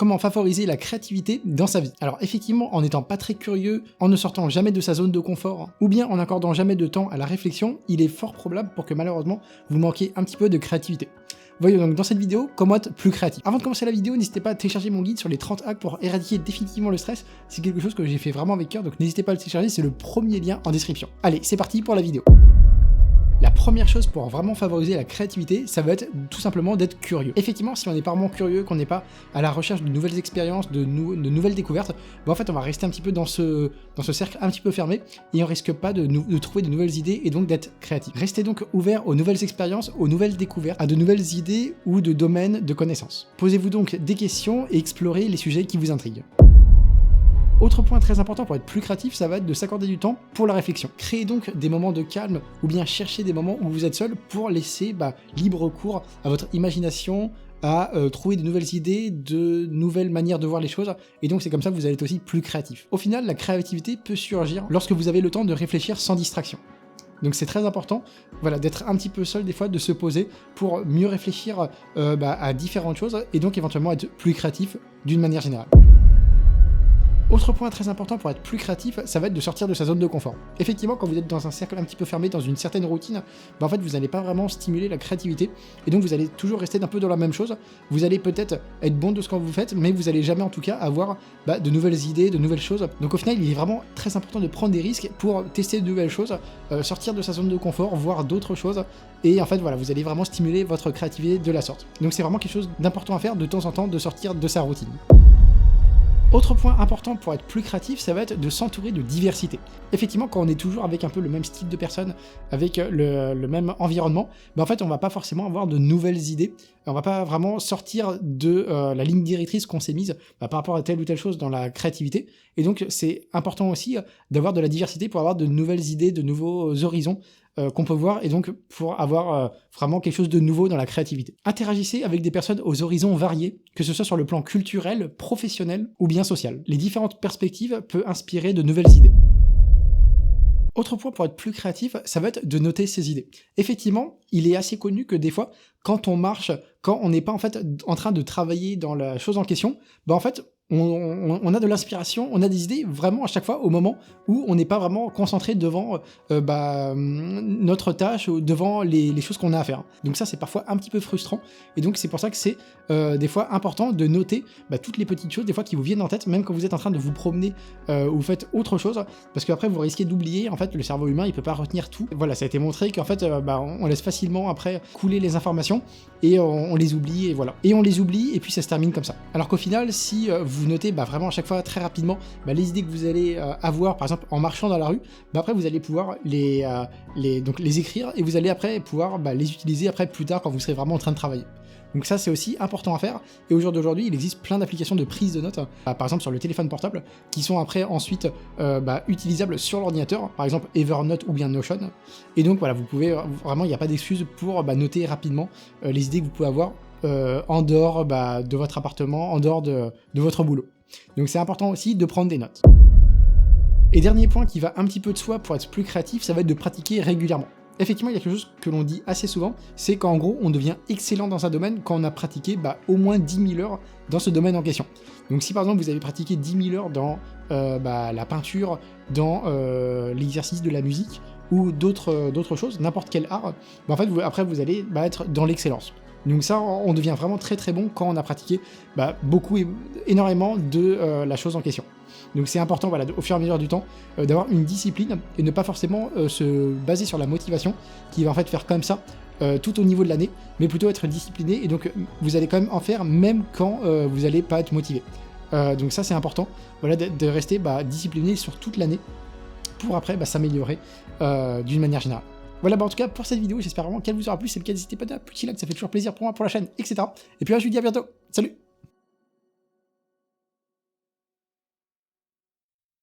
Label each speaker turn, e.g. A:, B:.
A: comment favoriser la créativité dans sa vie. Alors effectivement, en n'étant pas très curieux, en ne sortant jamais de sa zone de confort, ou bien en n'accordant jamais de temps à la réflexion, il est fort probable pour que malheureusement vous manquiez un petit peu de créativité. Voyons donc dans cette vidéo comment être plus créatif. Avant de commencer la vidéo, n'hésitez pas à télécharger mon guide sur les 30 hacks pour éradiquer définitivement le stress. C'est quelque chose que j'ai fait vraiment avec cœur, donc n'hésitez pas à le télécharger, c'est le premier lien en description. Allez, c'est parti pour la vidéo. La première chose pour vraiment favoriser la créativité, ça va être tout simplement d'être curieux. Effectivement, si on n'est pas vraiment curieux, qu'on n'est pas à la recherche de nouvelles expériences, de nouvelles découvertes, en fait on va rester un petit peu dans ce cercle un petit peu fermé et on risque pas de trouver de nouvelles idées et donc d'être créatif. Restez donc ouvert aux nouvelles expériences, aux nouvelles découvertes, à de nouvelles idées ou de domaines de connaissances. Posez-vous donc des questions et explorez les sujets qui vous intriguent. Autre point très important pour être plus créatif, ça va être de s'accorder du temps pour la réflexion. Créez donc des moments de calme ou bien cherchez des moments où vous êtes seul pour laisser libre cours à votre imagination, à trouver de nouvelles idées, de nouvelles manières de voir les choses, et donc c'est comme ça que vous allez être aussi plus créatif. Au final, la créativité peut surgir lorsque vous avez le temps de réfléchir sans distraction. Donc c'est très important d'être un petit peu seul des fois, de se poser pour mieux réfléchir à différentes choses, et donc éventuellement être plus créatif d'une manière générale. Autre point très important pour être plus créatif, ça va être de sortir de sa zone de confort. Effectivement, quand vous êtes dans un cercle un petit peu fermé, dans une certaine routine, en fait vous n'allez pas vraiment stimuler la créativité, et donc vous allez toujours rester un peu dans la même chose. Vous allez peut-être être bon de ce que vous faites, mais vous n'allez jamais en tout cas avoir de nouvelles idées, de nouvelles choses. Donc au final, il est vraiment très important de prendre des risques pour tester de nouvelles choses, sortir de sa zone de confort, voir d'autres choses, et en fait vous allez vraiment stimuler votre créativité de la sorte. Donc c'est vraiment quelque chose d'important à faire de temps en temps, de sortir de sa routine. Autre point important pour être plus créatif, ça va être de s'entourer de diversité. Effectivement, quand on est toujours avec un peu le même style de personnes, avec le même environnement, en fait on va pas forcément avoir de nouvelles idées, on va pas vraiment sortir de la ligne directrice qu'on s'est mise par rapport à telle ou telle chose dans la créativité, et donc c'est important aussi d'avoir de la diversité pour avoir de nouvelles idées, de nouveaux horizons qu'on peut voir, et donc pour avoir vraiment quelque chose de nouveau dans la créativité. Interagissez avec des personnes aux horizons variés, que ce soit sur le plan culturel, professionnel ou bien social. Les différentes perspectives peuvent inspirer de nouvelles idées. Autre point pour être plus créatif, ça va être de noter ses idées. Effectivement, il est assez connu que des fois, quand on marche, quand on n'est pas en fait en train de travailler dans la chose en question, en fait on a de l'inspiration, on a des idées vraiment à chaque fois au moment où on n'est pas vraiment concentré devant notre tâche ou devant les choses qu'on a à faire. Donc ça c'est parfois un petit peu frustrant, et donc c'est pour ça que c'est des fois important de noter toutes les petites choses des fois qui vous viennent en tête, même quand vous êtes en train de vous promener ou vous faites autre chose, parce qu'après vous risquez d'oublier. En fait le cerveau humain il peut pas retenir tout. Voilà, ça a été montré qu'en fait on laisse facilement après couler les informations et on les oublie, et voilà. Et on les oublie et puis ça se termine comme ça. Alors qu'au final, si vous notez vraiment à chaque fois très rapidement les idées que vous allez avoir, par exemple en marchant dans la rue, après vous allez pouvoir les écrire, et vous allez après pouvoir les utiliser après plus tard quand vous serez vraiment en train de travailler. Donc ça c'est aussi important à faire, et au jour d'aujourd'hui il existe plein d'applications de prise de notes, par exemple sur le téléphone portable, qui sont après ensuite utilisables sur l'ordinateur, par exemple Evernote ou bien Notion, et donc voilà, vous pouvez vraiment, il n'y a pas d'excuse pour noter rapidement les idées que vous pouvez avoir en dehors de votre appartement, en dehors de votre boulot. Donc c'est important aussi de prendre des notes. Et dernier point qui va un petit peu de soi pour être plus créatif, ça va être de pratiquer régulièrement. Effectivement, il y a quelque chose que l'on dit assez souvent, c'est qu'en gros, on devient excellent dans un domaine quand on a pratiqué au moins 10 000 heures dans ce domaine en question. Donc si par exemple vous avez pratiqué 10 000 heures dans la peinture, dans l'exercice de la musique, ou d'autres choses, n'importe quel art, en fait après vous allez être dans l'excellence. Donc ça, on devient vraiment très très bon quand on a pratiqué énormément de la chose en question. Donc c'est important au fur et à mesure du temps d'avoir une discipline, et ne pas forcément se baser sur la motivation qui va en fait faire comme ça tout au niveau de l'année, mais plutôt être discipliné, et donc vous allez quand même en faire même quand vous n'allez pas être motivé. Donc ça c'est important, de rester discipliné sur toute l'année pour après s'améliorer d'une manière générale. Voilà, en tout cas pour cette vidéo, j'espère vraiment qu'elle vous aura plu. Si c'est le cas, n'hésitez pas à un petit like, ça fait toujours plaisir pour moi, pour la chaîne, etc. Et puis là je vous dis à bientôt, salut!